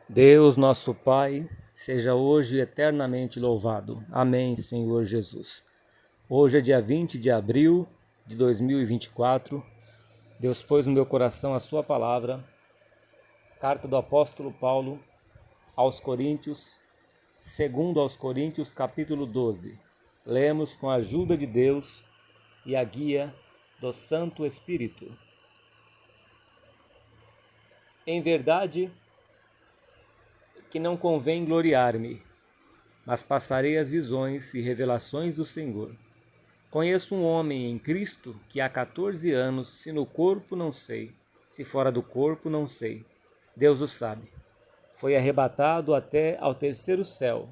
Deus, nosso Pai, seja hoje eternamente louvado. Amém, Senhor Jesus. Hoje é dia 20 de abril de 2024. Deus pôs no meu coração a sua palavra, carta do apóstolo Paulo aos Coríntios, segundo aos Coríntios, capítulo 12. Lemos com a ajuda de Deus e a guia do Santo Espírito. Em verdade que não convém gloriar-me, mas passarei as visões e revelações do Senhor. Conheço um homem em Cristo que há 14 anos, se no corpo não sei, se fora do corpo não sei. Deus o sabe. Foi arrebatado até ao terceiro céu.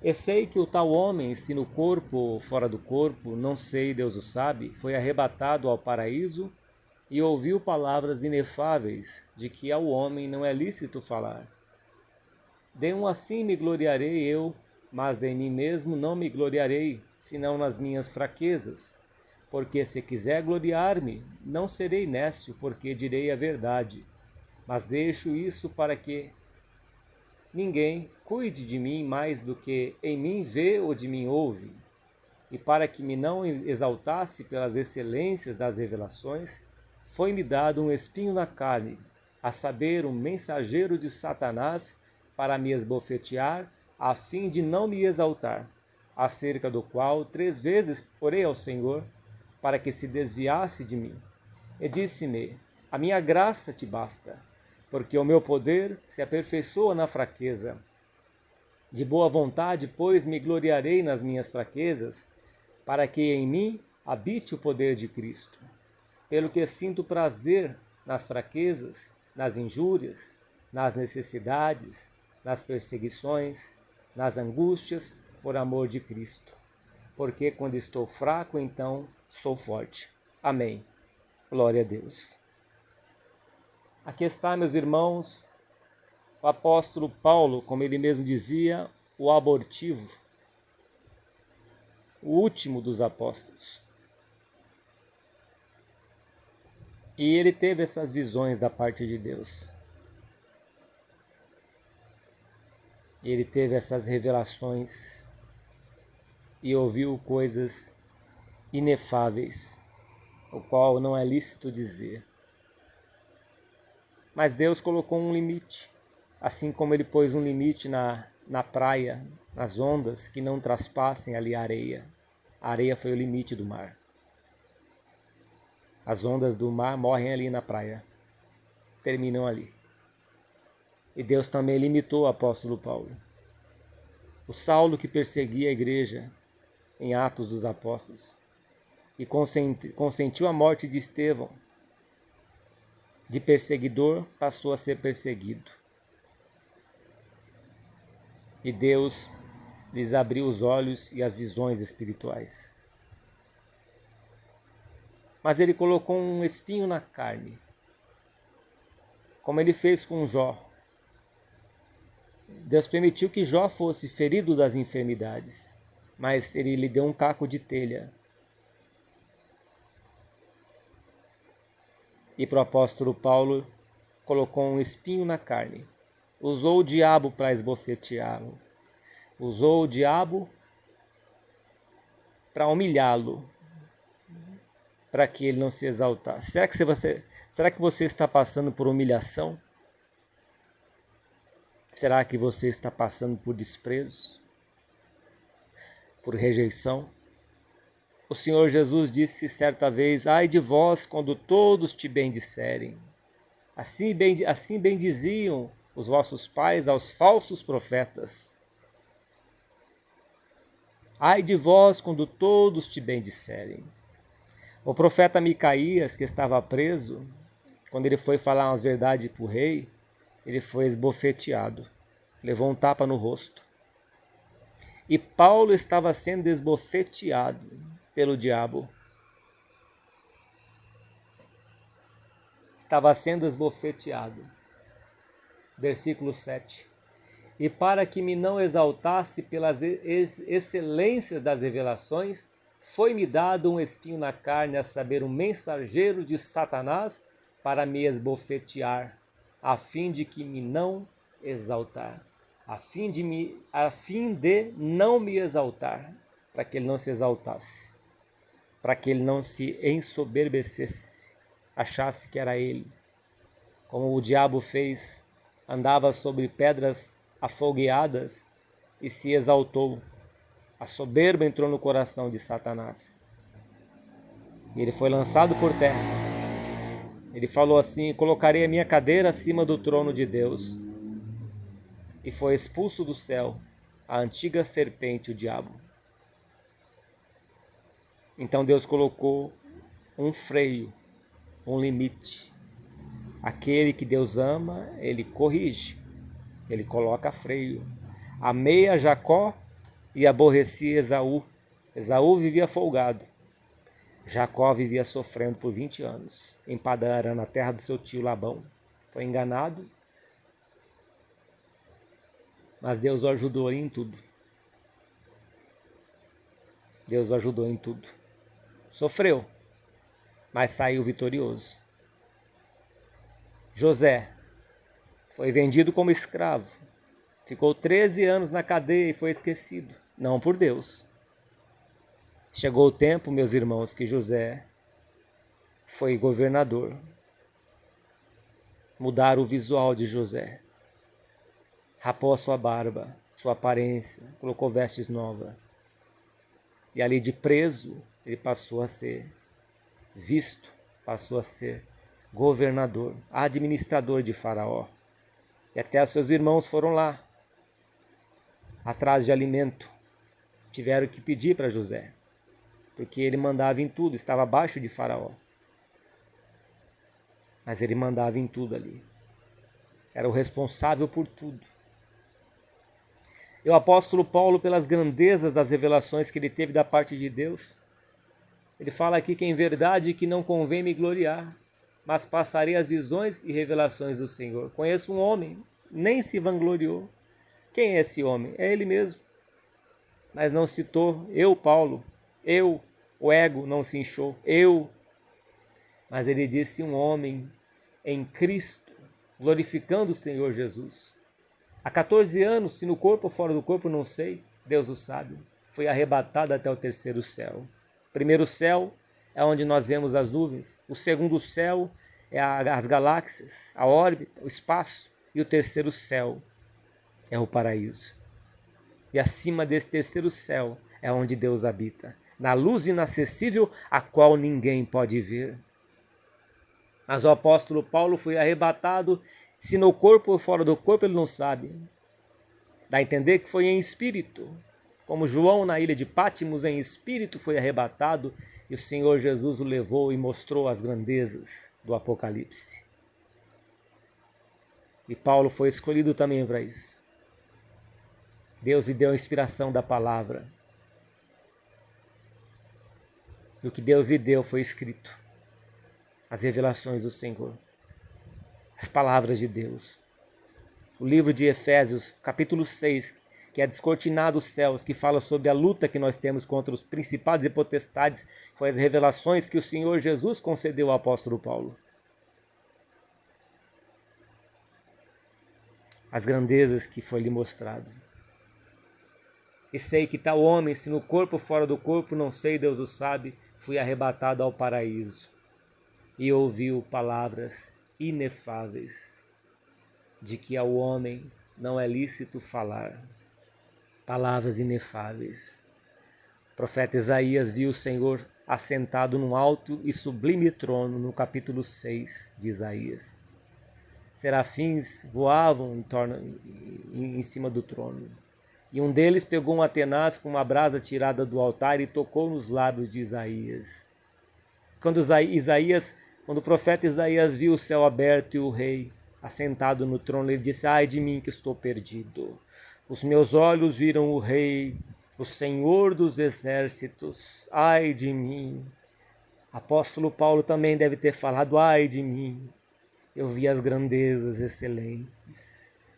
E sei que o tal homem, se no corpo ou fora do corpo, não sei, Deus o sabe, foi arrebatado ao paraíso e ouviu palavras inefáveis de que ao homem não é lícito falar. De um assim me gloriarei eu, mas em mim mesmo não me gloriarei, senão nas minhas fraquezas. Porque se quiser gloriar-me, não serei nécio, porque direi a verdade. Mas deixo isso para que ninguém cuide de mim mais do que em mim vê ou de mim ouve. E para que me não exaltasse pelas excelências das revelações, foi-me dado um espinho na carne, a saber, um mensageiro de Satanás, para me esbofetear, a fim de não me exaltar, acerca do qual 3 vezes orei ao Senhor, para que se desviasse de mim. E disse-me: a minha graça te basta, porque o meu poder se aperfeiçoa na fraqueza. De boa vontade, pois, me gloriarei nas minhas fraquezas, para que em mim habite o poder de Cristo. Pelo que sinto prazer nas fraquezas, nas injúrias, nas necessidades, nas perseguições, nas angústias, por amor de Cristo. Porque quando estou fraco, então sou forte. Amém. Glória a Deus. Aqui está, meus irmãos, o apóstolo Paulo, como ele mesmo dizia, o abortivo, o último dos apóstolos. E ele teve essas visões da parte de Deus. Ele teve essas revelações e ouviu coisas inefáveis, o qual não é lícito dizer. Mas Deus colocou um limite, assim como ele pôs um limite na praia, nas ondas, que não traspassem ali a areia. A areia foi o limite do mar. As ondas do mar morrem ali na praia, terminam ali. E Deus também limitou o apóstolo Paulo. O Saulo que perseguia a igreja em Atos dos Apóstolos e consentiu a morte de Estevão, de perseguidor passou a ser perseguido. E Deus lhes abriu os olhos e as visões espirituais. Mas ele colocou um espinho na carne, como ele fez com Jó. Deus permitiu que Jó fosse ferido das enfermidades, mas ele lhe deu um caco de telha. E para o apóstolo Paulo, colocou um espinho na carne. Usou o diabo para esbofeteá-lo. Usou o diabo para humilhá-lo, para que ele não se exaltasse. Será que você está passando por humilhação? Será que você está passando por desprezo? Por rejeição? O Senhor Jesus disse certa vez: ai de vós quando todos te bendisserem. Assim bendiziam os vossos pais aos falsos profetas. Ai de vós quando todos te bendisserem. O profeta Micaías, que estava preso, quando ele foi falar umas verdades para o rei, ele foi esbofeteado, levou um tapa no rosto. E Paulo estava sendo esbofeteado pelo diabo. Estava sendo esbofeteado. Versículo 7. E para que me não exaltasse pelas excelências das revelações, foi-me dado um espinho na carne, a saber, um mensageiro de Satanás, para me esbofetear, a fim de que me não exaltar, a fim de não me exaltar, para que ele não se exaltasse, para que ele não se ensoberbecesse, achasse que era ele, como o diabo fez, andava sobre pedras afogueadas e se exaltou. A soberba entrou no coração de Satanás. E ele foi lançado por terra. Ele falou assim: colocarei a minha cadeira acima do trono de Deus. E foi expulso do céu a antiga serpente, o diabo. Então Deus colocou um freio, um limite. Aquele que Deus ama, ele corrige, ele coloca freio. Amei a Jacó e aborreci Esaú. Esaú vivia folgado. Jacó vivia sofrendo por 20 anos, em Padã Arã, na terra do seu tio Labão. Foi enganado, mas Deus o ajudou em tudo. Deus o ajudou em tudo. Sofreu, mas saiu vitorioso. José foi vendido como escravo. Ficou 13 anos na cadeia e foi esquecido. Não por Deus. Chegou o tempo, meus irmãos, que José foi governador. Mudaram o visual de José. Rapou a sua barba, sua aparência, colocou vestes novas. E ali de preso, ele passou a ser visto, passou a ser governador, administrador de Faraó. E até os seus irmãos foram lá, atrás de alimento. Tiveram que pedir para José, porque ele mandava em tudo, estava abaixo de Faraó. Mas ele mandava em tudo ali. Era o responsável por tudo. E o apóstolo Paulo, pelas grandezas das revelações que ele teve da parte de Deus, ele fala aqui que em verdade que não convém me gloriar, mas passarei as visões e revelações do Senhor. Conheço um homem, nem se vangloriou. Quem é esse homem? É ele mesmo. Mas não citou eu, Paulo, o ego não se inchou, Mas ele disse um homem em Cristo, glorificando o Senhor Jesus. Há 14 anos, se no corpo ou fora do corpo, não sei, Deus o sabe, foi arrebatado até o terceiro céu. O primeiro céu é onde nós vemos as nuvens, o segundo céu é as galáxias, a órbita, o espaço, e o terceiro céu é o paraíso. E acima desse terceiro céu é onde Deus habita, na luz inacessível, a qual ninguém pode ver. Mas o apóstolo Paulo foi arrebatado, se no corpo ou fora do corpo ele não sabe. Dá a entender que foi em espírito, como João na ilha de Pátimos, em espírito foi arrebatado, e o Senhor Jesus o levou e mostrou as grandezas do Apocalipse. E Paulo foi escolhido também para isso. Deus lhe deu a inspiração da palavra. E o que Deus lhe deu foi escrito. As revelações do Senhor. As palavras de Deus. O livro de Efésios, capítulo 6, que é descortinado os céus, que fala sobre a luta que nós temos contra os principados e potestades, foi as revelações que o Senhor Jesus concedeu ao apóstolo Paulo. As grandezas que foi lhe mostrado. E sei que tal homem, se no corpo ou fora do corpo, não sei, Deus o sabe, fui arrebatado ao paraíso e ouviu palavras inefáveis de que ao homem não é lícito falar. Palavras inefáveis. O profeta Isaías viu o Senhor assentado num alto e sublime trono, no capítulo 6 de Isaías. Serafins voavam em cima do trono. E um deles pegou uma tenaz com uma brasa tirada do altar e tocou nos lábios de Isaías. Quando o profeta Isaías viu o céu aberto e o rei assentado no trono, ele disse: ai de mim que estou perdido. Os meus olhos viram o rei, o Senhor dos exércitos. Ai de mim. Apóstolo Paulo também deve ter falado: ai de mim. Eu vi as grandezas excelentes.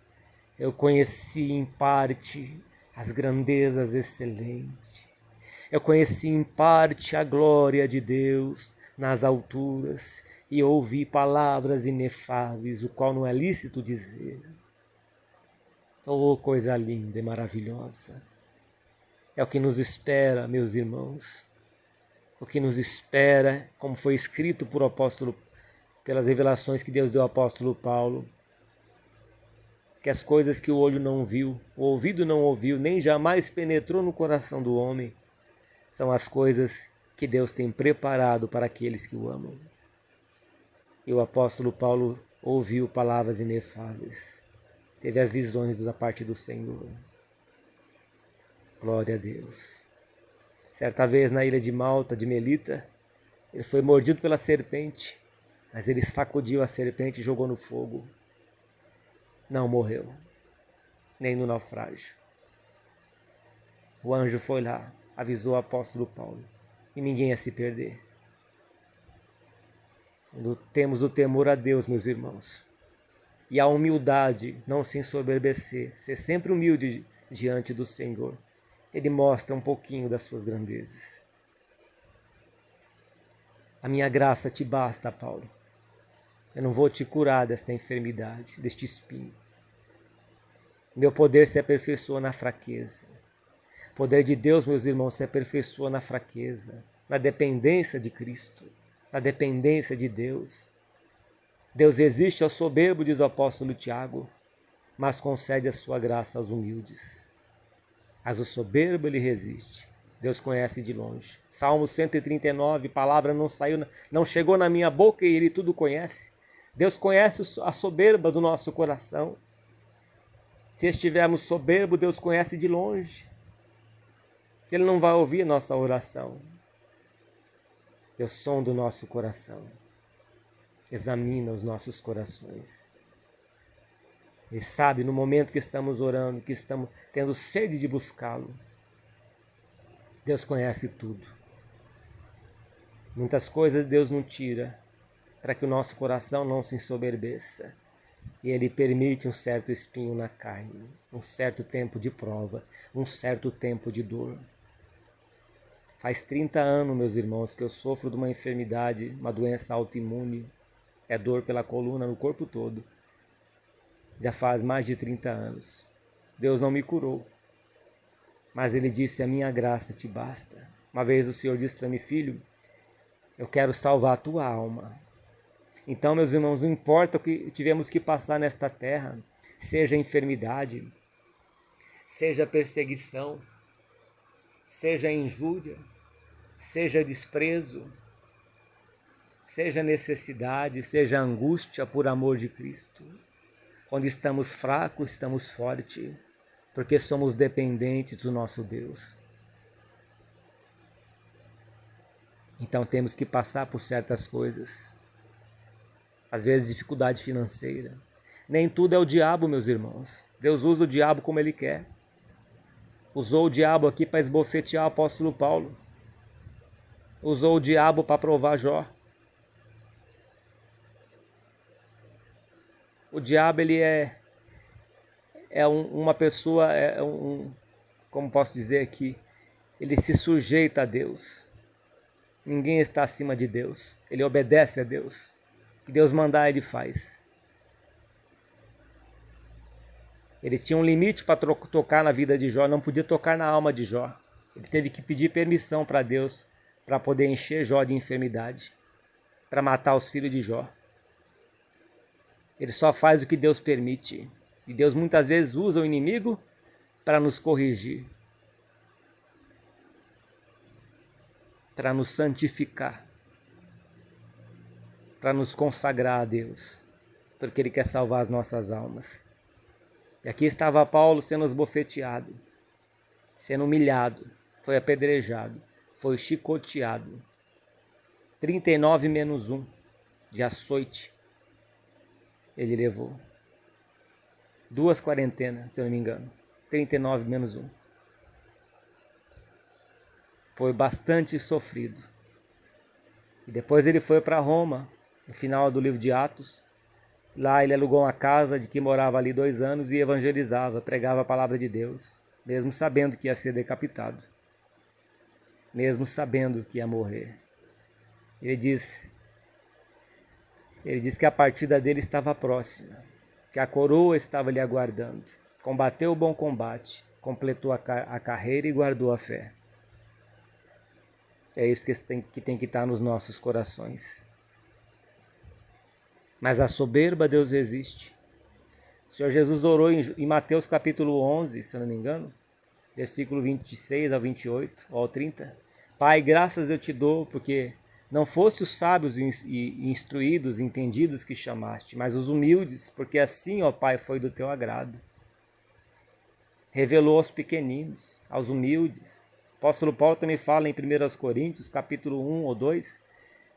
Eu conheci em parte as grandezas excelentes. Eu conheci em parte a glória de Deus nas alturas e ouvi palavras inefáveis, o qual não é lícito dizer. Oh, coisa linda e maravilhosa! É o que nos espera, meus irmãos. O que nos espera, como foi escrito por apóstolo, pelas revelações que Deus deu ao apóstolo Paulo, que as coisas que o olho não viu, o ouvido não ouviu, nem jamais penetrou no coração do homem, são as coisas que Deus tem preparado para aqueles que o amam. E o apóstolo Paulo ouviu palavras inefáveis, teve as visões da parte do Senhor. Glória a Deus. Certa vez na ilha de Malta, de Melita, ele foi mordido pela serpente, mas ele sacudiu a serpente e jogou no fogo. Não morreu, nem no naufrágio. O anjo foi lá, avisou o apóstolo Paulo, e ninguém ia se perder. Quando temos o temor a Deus, meus irmãos, e a humildade, não se ensoberbecer, ser sempre humilde diante do Senhor, Ele mostra um pouquinho das suas grandezas. A minha graça te basta, Paulo. Eu não vou te curar desta enfermidade, deste espinho. Meu poder se aperfeiçoa na fraqueza. O poder de Deus, meus irmãos, se aperfeiçoa na fraqueza, na dependência de Cristo, na dependência de Deus. Deus resiste ao soberbo, diz o apóstolo Tiago, mas concede a sua graça aos humildes. Mas o soberbo ele resiste. Deus conhece de longe. Salmo 139, palavra não chegou na minha boca e Ele tudo conhece. Deus conhece a soberba do nosso coração. Se estivermos soberbo, Deus conhece de longe. Ele não vai ouvir a nossa oração. Deus sonda o nosso coração. Examina os nossos corações. Ele sabe no momento que estamos orando, que estamos tendo sede de buscá-lo. Deus conhece tudo. Muitas coisas Deus não tira para que o nosso coração não se ensoberbeça. E Ele permite um certo espinho na carne, um certo tempo de prova, um certo tempo de dor. Faz 30 anos, meus irmãos, que eu sofro de uma enfermidade, uma doença autoimune. É dor pela coluna no corpo todo. Já faz mais de 30 anos. Deus não me curou. Mas Ele disse, a minha graça te basta. Uma vez o Senhor disse para mim, filho, eu quero salvar a tua alma. Então, meus irmãos, não importa o que tivemos que passar nesta terra, seja enfermidade, seja perseguição, seja injúria, seja desprezo, seja necessidade, seja angústia por amor de Cristo. Quando estamos fracos, estamos fortes, porque somos dependentes do nosso Deus. Então temos que passar por certas coisas. Às vezes dificuldade financeira. Nem tudo é o diabo, meus irmãos. Deus usa o diabo como Ele quer. Usou o diabo aqui para esbofetear o apóstolo Paulo. Usou o diabo para provar Jó. O diabo ele é uma pessoa, como posso dizer aqui, ele se sujeita a Deus. Ninguém está acima de Deus. Ele obedece a Deus. O que Deus mandar, ele faz. Ele tinha um limite para tocar na vida de Jó, não podia tocar na alma de Jó. Ele teve que pedir permissão para Deus para poder encher Jó de enfermidade, para matar os filhos de Jó. Ele só faz o que Deus permite. E Deus muitas vezes usa o inimigo para nos corrigir, para nos santificar, para nos consagrar a Deus, porque Ele quer salvar as nossas almas. E aqui estava Paulo sendo esbofeteado, sendo humilhado, foi apedrejado, foi chicoteado. 39 menos 1 de açoite ele levou. 2 quarentenas, se eu não me engano. 39 menos 1. Foi bastante sofrido. E depois ele foi para Roma, no final do livro de Atos. Lá ele alugou uma casa de que morava ali 2 anos e evangelizava, pregava a palavra de Deus, mesmo sabendo que ia ser decapitado, mesmo sabendo que ia morrer. Ele diz que a partida dele estava próxima, que a coroa estava lhe aguardando. combateu o bom combate, completou a carreira e guardou a fé. É isso que tem que estar nos nossos corações. Mas a soberba Deus resiste. O Senhor Jesus orou em Mateus capítulo 11, se eu não me engano, versículo 26 ao 28, ou ao 30. Pai, graças eu te dou, porque não fosse os sábios e instruídos, entendidos que chamaste, mas os humildes, porque assim, ó Pai, foi do teu agrado. Revelou aos pequeninos, aos humildes. O apóstolo Paulo também fala em 1 Coríntios, capítulo 1 ou 2,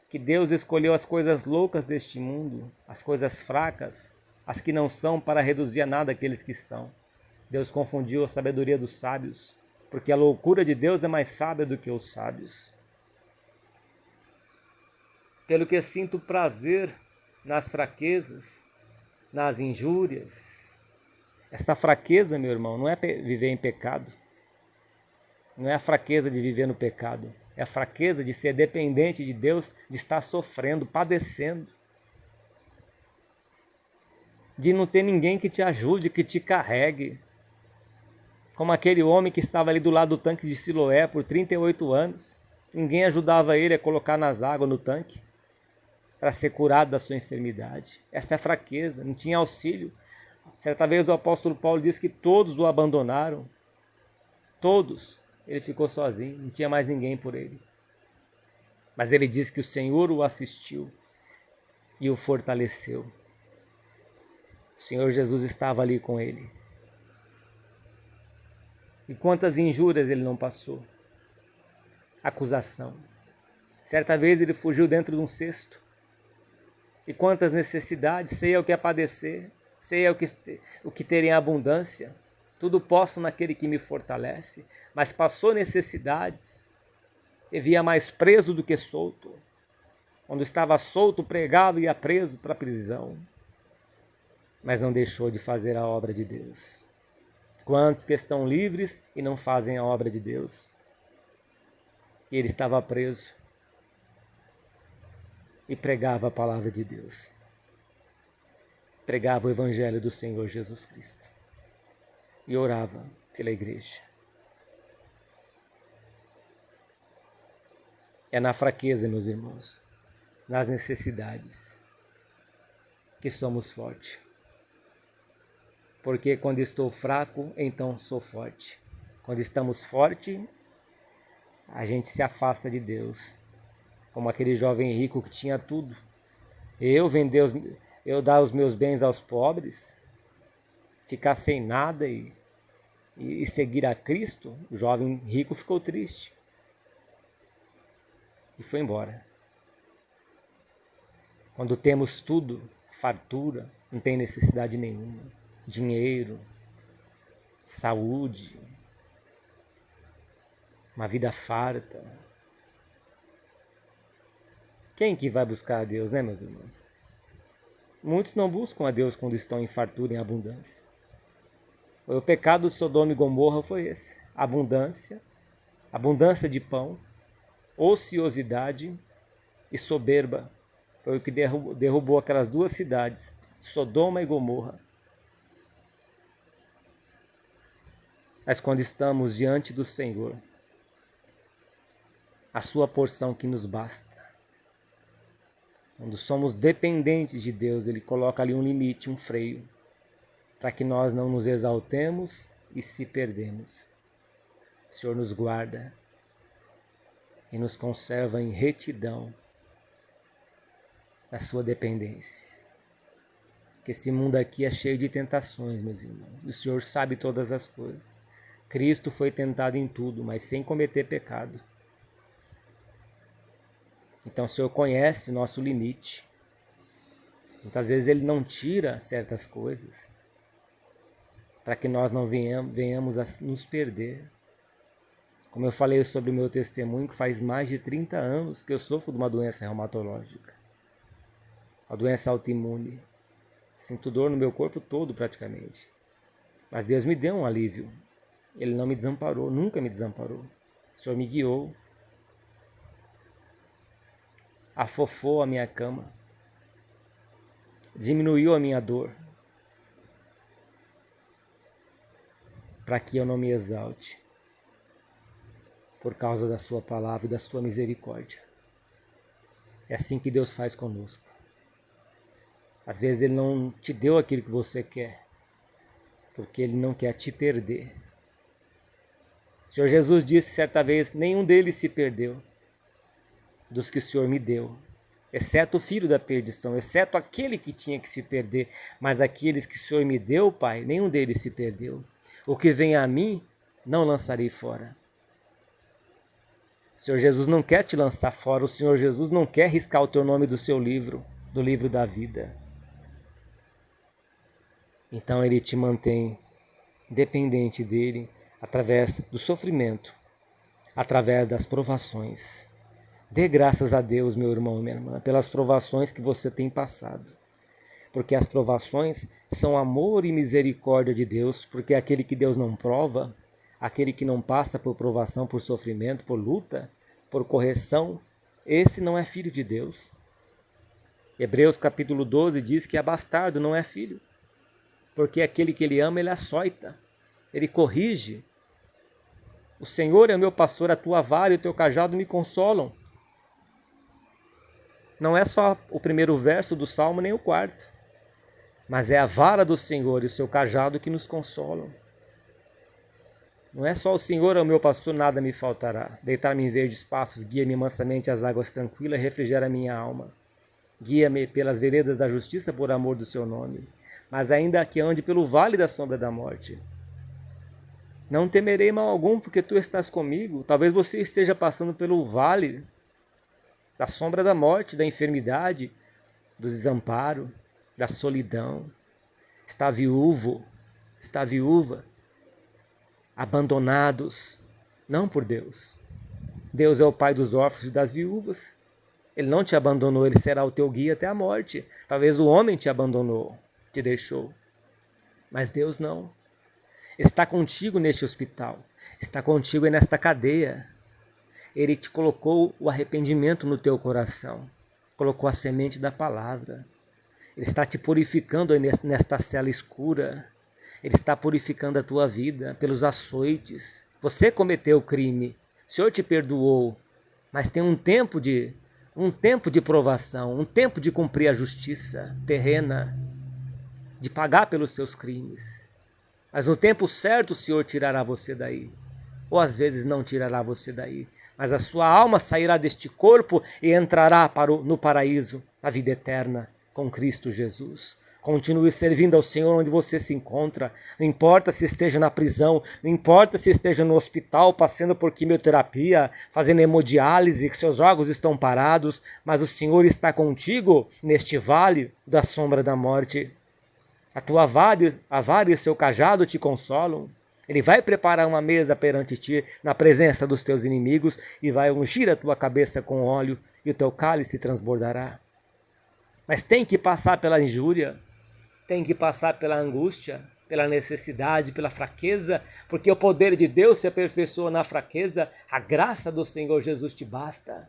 que Deus escolheu as coisas loucas deste mundo, as coisas fracas, as que não são, para reduzir a nada aqueles que são. Deus confundiu a sabedoria dos sábios, porque a loucura de Deus é mais sábia do que os sábios. Pelo que sinto prazer nas fraquezas, nas injúrias. Esta fraqueza, meu irmão, não é viver em pecado. Não é a fraqueza de viver no pecado. É a fraqueza de ser dependente de Deus, de estar sofrendo, padecendo. De não ter ninguém que te ajude, que te carregue. Como aquele homem que estava ali do lado do tanque de Siloé por 38 anos. Ninguém ajudava ele a colocar nas águas no tanque para ser curado da sua enfermidade. Essa é a fraqueza, não tinha auxílio. Certa vez o apóstolo Paulo disse que todos o abandonaram. Todos. Ele ficou sozinho, não tinha mais ninguém por ele. Mas ele disse que o Senhor o assistiu e o fortaleceu. O Senhor Jesus estava ali com ele. E quantas injúrias ele não passou? Acusação. Certa vez ele fugiu dentro de um cesto. E quantas necessidades, sei o que é padecer, sei o que ter em abundância. Tudo posso naquele que me fortalece. Mas passou necessidades. E via mais preso do que solto. Quando estava solto, pregava e ia preso para a prisão. Mas não deixou de fazer a obra de Deus. Quantos que estão livres e não fazem a obra de Deus? E ele estava preso. E pregava a palavra de Deus. Pregava o evangelho do Senhor Jesus Cristo. E orava pela igreja. É na fraqueza, meus irmãos, nas necessidades, que somos fortes. Porque quando estou fraco, então sou forte. Quando estamos fortes, a gente se afasta de Deus. Como aquele jovem rico que tinha tudo. Eu dar os meus bens aos pobres, ficar sem nada e seguir a Cristo, o jovem rico ficou triste. E foi embora. Quando temos tudo, fartura, não tem necessidade nenhuma. Dinheiro, saúde, uma vida farta. Quem que vai buscar a Deus, né, meus irmãos? Muitos não buscam a Deus quando estão em fartura, em abundância. O pecado de Sodoma e Gomorra foi esse. Abundância de pão, ociosidade e soberba. Foi o que derrubou aquelas duas cidades, Sodoma e Gomorra. Mas quando estamos diante do Senhor, a sua porção que nos basta. Quando somos dependentes de Deus, Ele coloca ali um limite, um freio, para que nós não nos exaltemos e se perdemos. O Senhor nos guarda e nos conserva em retidão na sua dependência. Porque esse mundo aqui é cheio de tentações, meus irmãos. O Senhor sabe todas as coisas. Cristo foi tentado em tudo, mas sem cometer pecado. Então o Senhor conhece nosso limite. Muitas vezes Ele não tira certas coisas para que nós não venhamos a nos perder. Como eu falei sobre o meu testemunho, que faz mais de 30 anos que eu sofro de uma doença reumatológica. Uma doença autoimune. Sinto dor no meu corpo todo praticamente. Mas Deus me deu um alívio. Ele não me desamparou, nunca me desamparou. O Senhor me guiou. Afofou a minha cama. Diminuiu a minha dor. para que eu não me exalte, por causa da sua palavra e da sua misericórdia. É assim que Deus faz conosco. Às vezes Ele não te deu aquilo que você quer, porque Ele não quer te perder. O Senhor Jesus disse certa vez, nenhum deles se perdeu, dos que o Senhor me deu, exceto o filho da perdição, exceto aquele que tinha que se perder, mas aqueles que o Senhor me deu, Pai, nenhum deles se perdeu. O que vem a mim, não lançarei fora. O Senhor Jesus não quer te lançar fora, o Senhor Jesus não quer riscar o teu nome do seu livro, do livro da vida. Então Ele te mantém dependente dEle através do sofrimento, através das provações. Dê graças a Deus, meu irmão e minha irmã, pelas provações que você tem passado. Porque as provações são amor e misericórdia de Deus, porque aquele que Deus não prova, aquele que não passa por provação, por sofrimento, por luta, por correção, esse não é filho de Deus. Hebreus capítulo 12 diz que é bastardo, não é filho. Porque aquele que Ele ama, Ele açoita, Ele corrige. O Senhor é o meu pastor, a tua vara e o teu cajado me consolam. Não é só o primeiro verso do Salmo, nem o quarto. Mas é a vara do Senhor e o seu cajado que nos consolam. Não é só o Senhor é o meu pastor, nada me faltará. Deitar-me em verdes pastos, guia-me mansamente às águas tranquilas, refrigera a minha alma. Guia-me pelas veredas da justiça por amor do seu nome. Mas ainda que ande pelo vale da sombra da morte, não temerei mal algum, porque tu estás comigo. Talvez você esteja passando pelo vale da sombra da morte, da enfermidade, do desamparo, da solidão. Está viúvo, está viúva, abandonados, não por Deus. Deus é o pai dos órfãos e das viúvas. Ele não te abandonou, Ele será o teu guia até a morte. Talvez o homem te abandonou, te deixou, mas Deus não. Ele está contigo neste hospital, está contigo nesta cadeia. Ele te colocou o arrependimento no teu coração, colocou a semente da palavra. Ele está te purificando nesta cela escura. Ele está purificando a tua vida pelos açoites. Você cometeu o crime, o Senhor te perdoou, mas tem um tempo de provação, um tempo de cumprir a justiça terrena, de pagar pelos seus crimes. Mas no tempo certo o Senhor tirará você daí, ou às vezes não tirará você daí, mas a sua alma sairá deste corpo e entrará no paraíso, na vida eterna, com Cristo Jesus. Continue servindo ao Senhor onde você se encontra, não importa se esteja na prisão, não importa se esteja no hospital passando por quimioterapia, fazendo hemodiálise, que seus órgãos estão parados, mas o Senhor está contigo neste vale da sombra da morte. A tua vara e o seu cajado te consolam. Ele vai preparar uma mesa perante ti, na presença dos teus inimigos, e vai ungir a tua cabeça com óleo, e o teu cálice transbordará. Mas tem que passar pela injúria, tem que passar pela angústia, pela necessidade, pela fraqueza, porque o poder de Deus se aperfeiçoa na fraqueza, a graça do Senhor Jesus te basta.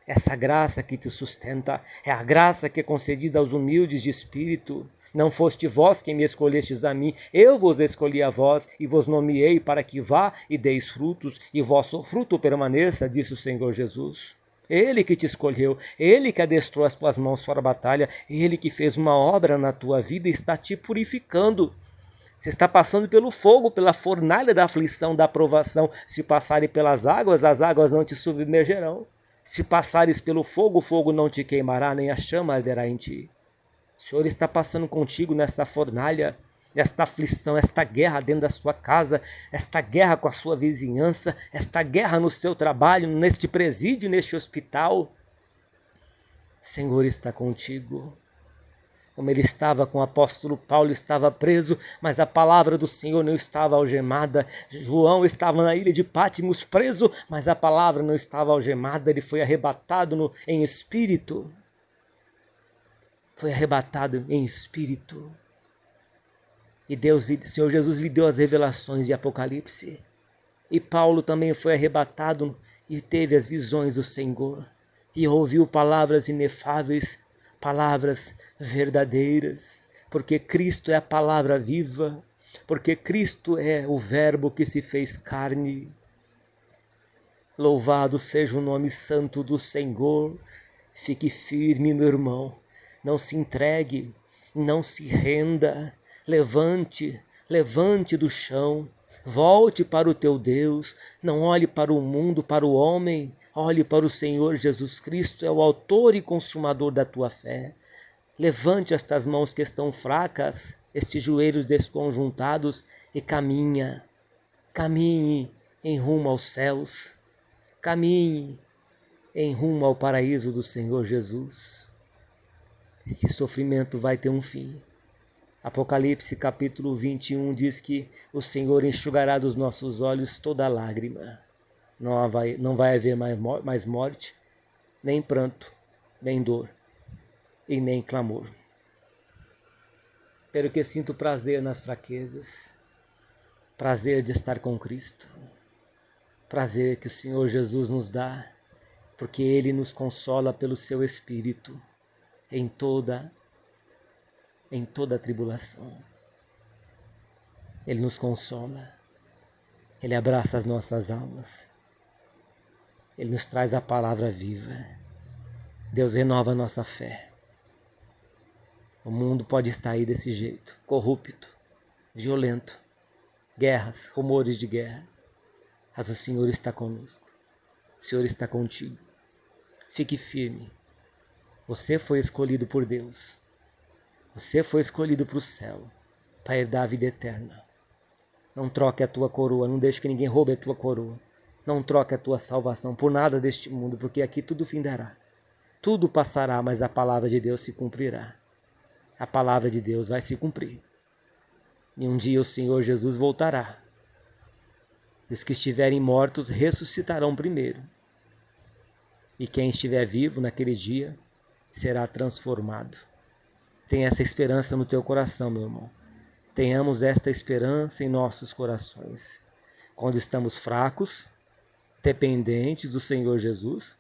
Essa graça que te sustenta, é a graça que é concedida aos humildes de espírito. Não foste vós quem me escolhestes a mim, eu vos escolhi a vós e vos nomeei para que vá e deis frutos, e vosso fruto permaneça, disse o Senhor Jesus. Ele que te escolheu, Ele que adestrou as tuas mãos para a batalha, Ele que fez uma obra na tua vida e está te purificando. Você está passando pelo fogo, pela fornalha da aflição, da provação. Se passarem pelas águas, as águas não te submergerão. Se passares pelo fogo, o fogo não te queimará, nem a chama arderá em ti. O Senhor está passando contigo nessa fornalha, nesta aflição, esta guerra dentro da sua casa, esta guerra com a sua vizinhança, esta guerra no seu trabalho, neste presídio, neste hospital. O Senhor está contigo. Como ele estava com o apóstolo Paulo, estava preso, mas a palavra do Senhor não estava algemada. João estava na ilha de Pátimos preso, mas a palavra não estava algemada. Ele foi arrebatado em espírito. Foi arrebatado em espírito. E o Senhor Jesus lhe deu as revelações de Apocalipse. E Paulo também foi arrebatado e teve as visões do Senhor. E ouviu palavras inefáveis, palavras verdadeiras, porque Cristo é a palavra viva. porque Cristo é o Verbo que se fez carne. Louvado seja o nome santo do Senhor. Fique firme, meu irmão. Não se entregue, não se renda. Levante do chão. Volte para o teu Deus. Não olhe para o mundo, para o homem. Olhe para o Senhor Jesus Cristo, é o autor e consumador da tua fé. Levante estas mãos que estão fracas, estes joelhos desconjuntados e caminhe em rumo aos céus. Caminhe em rumo ao paraíso do Senhor Jesus. Este sofrimento vai ter um fim. Apocalipse capítulo 21 diz que o Senhor enxugará dos nossos olhos toda lágrima. Não vai haver mais morte, nem pranto, nem dor e nem clamor. Pelo que sinto prazer nas fraquezas, prazer de estar com Cristo, prazer que o Senhor Jesus nos dá, porque Ele nos consola pelo seu Espírito em toda a tribulação. Ele nos consola, Ele abraça as nossas almas, Ele nos traz a palavra viva. Deus renova a nossa fé. O mundo pode estar aí desse jeito, corrupto, violento, guerras, rumores de guerra, mas o Senhor está conosco, o Senhor está contigo. Fique firme, você foi escolhido por Deus, você foi escolhido para o céu, para herdar a vida eterna. Não troque a tua coroa, não deixe que ninguém roube a tua coroa. Não troque a tua salvação por nada deste mundo, porque aqui tudo findará. Tudo passará, mas a palavra de Deus se cumprirá. A palavra de Deus vai se cumprir. E um dia o Senhor Jesus voltará. E os que estiverem mortos ressuscitarão primeiro. E quem estiver vivo naquele dia será transformado. Tenha essa esperança no teu coração, meu irmão. Tenhamos esta esperança em nossos corações. Quando estamos fracos, dependentes do Senhor Jesus,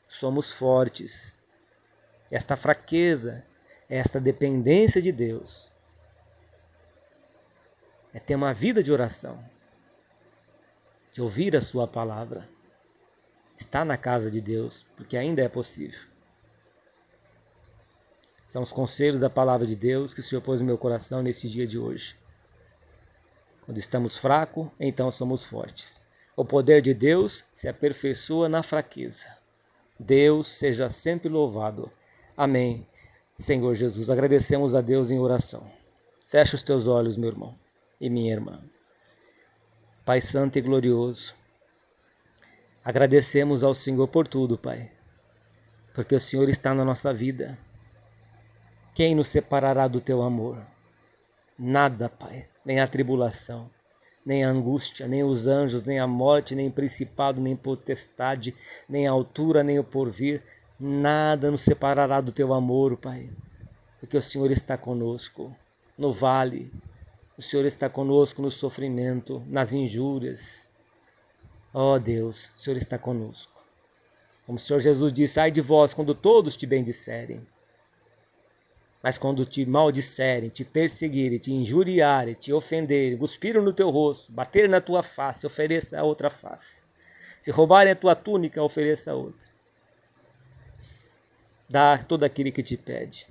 somos fortes. Esta fraqueza, esta dependência de Deus, é ter uma vida de oração, de ouvir a sua palavra, estar na casa de Deus, porque ainda é possível. São os conselhos da palavra de Deus que o Senhor pôs no meu coração nesse dia de hoje. Quando estamos fracos, então somos fortes. O poder de Deus se aperfeiçoa na fraqueza. Deus seja sempre louvado. Amém. Senhor Jesus, agradecemos a Deus em oração. Fecha os teus olhos, meu irmão e minha irmã. Pai santo e glorioso, agradecemos ao Senhor por tudo, Pai, porque o Senhor está na nossa vida. Quem nos separará do teu amor? Nada, Pai, nem a tribulação, nem a angústia, nem os anjos, nem a morte, nem principado, nem potestade, nem a altura, nem o porvir. Nada nos separará do teu amor, Pai, porque o Senhor está conosco no vale, o Senhor está conosco no sofrimento, nas injúrias. Ó Deus, o Senhor está conosco. Como o Senhor Jesus disse, ai de vós quando todos te bendisserem. Mas quando te maldisserem, te perseguirem, te injuriarem, te ofenderem, cuspiram no teu rosto, baterem na tua face, ofereça a outra face. Se roubarem a tua túnica, ofereça a outra. Dá a todo aquele que te pede.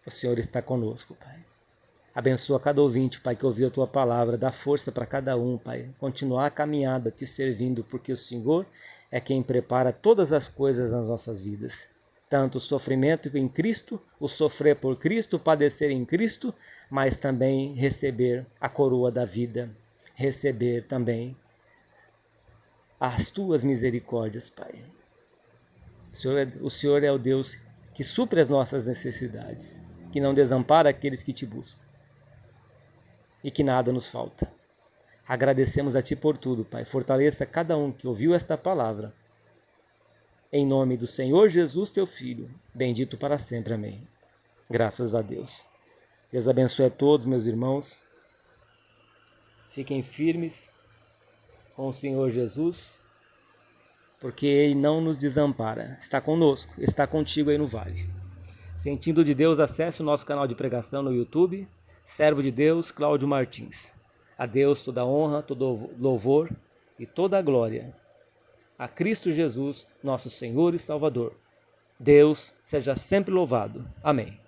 O Senhor está conosco, Pai. Abençoa cada ouvinte, Pai, que ouviu a tua palavra. Dá força para cada um, Pai. Continuar a caminhada te servindo, porque o Senhor é quem prepara todas as coisas nas nossas vidas. Tanto o sofrimento em Cristo, o sofrer por Cristo, o padecer em Cristo, mas também receber a coroa da vida, receber também as tuas misericórdias, Pai. O Senhor é o Deus que supre as nossas necessidades, que não desampara aqueles que te buscam e que nada nos falta. Agradecemos a Ti por tudo, Pai. Fortaleça cada um que ouviu esta palavra. Em nome do Senhor Jesus, Teu Filho, bendito para sempre. Amém. Graças a Deus. Deus abençoe a todos, meus irmãos. Fiquem firmes com o Senhor Jesus, porque Ele não nos desampara. Está conosco, está contigo aí no vale. Sentindo de Deus, acesse o nosso canal de pregação no YouTube. Servo de Deus, Cláudio Martins. A Deus toda a honra, todo louvor e toda a glória. A Cristo Jesus, nosso Senhor e Salvador. Deus seja sempre louvado. Amém.